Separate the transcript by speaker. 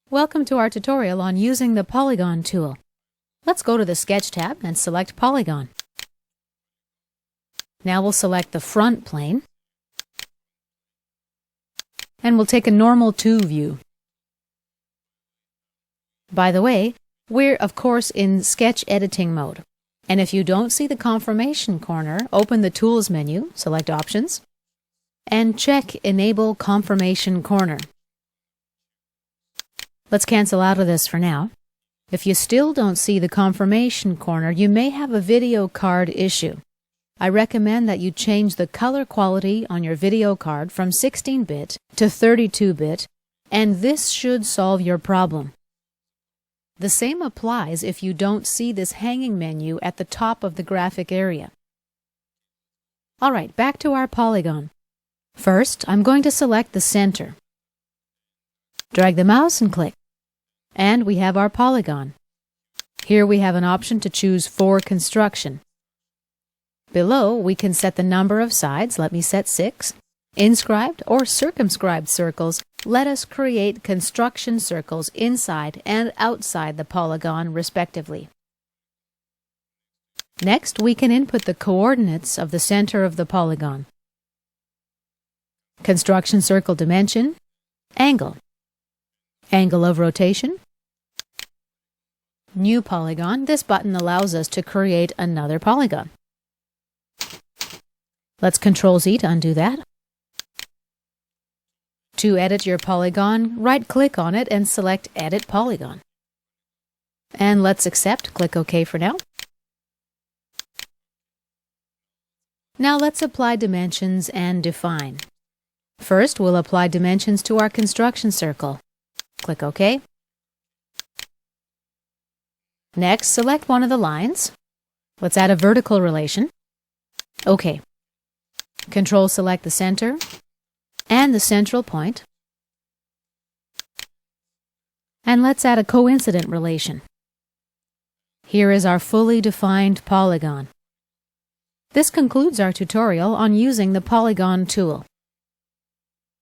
Speaker 1: Welcome to our tutorial on using the Polygon tool. Let's go to the Sketch tab and select Polygon. Now we'll select the front plane and we'll take a normal 2 view. By the way, we're of course in sketch editing mode. And if you don't see the confirmation corner, open the Tools menu, select Options, and check Enable Confirmation Corner. Let's cancel out of this for now. If you still don't see the confirmation corner, you may have a video card issue. I recommend that you change the color quality on your video card from 16-bit to 32-bit, and this should solve your problem. The same applies if you don't see this hanging menu at the top of the graphic area. Alright, back to our polygon. First, I'm going to select the center. Drag the mouse and click. And we have our polygon. Here we have an option to choose for construction. Below, we can set the number of sides. Let me set 6. Inscribed or circumscribed circles let us create construction circles inside and outside the polygon, respectively. Next, we can input the coordinates of the center of the polygon. Construction circle dimension, angle, angle of rotation, new polygon. This button allows us to create another polygon. Let's Ctrl-Z to undo that. To edit your polygon, right-click on it and select Edit Polygon. And let's accept. Click OK for now. Now let's apply dimensions and define. First, we'll apply dimensions to our construction circle. Click OK. Next, select one of the lines. Let's add a vertical relation. OK. Control-select the center and the central point. And let's add a coincident relation. Here is our fully defined polygon. This concludes our tutorial on using the Polygon tool.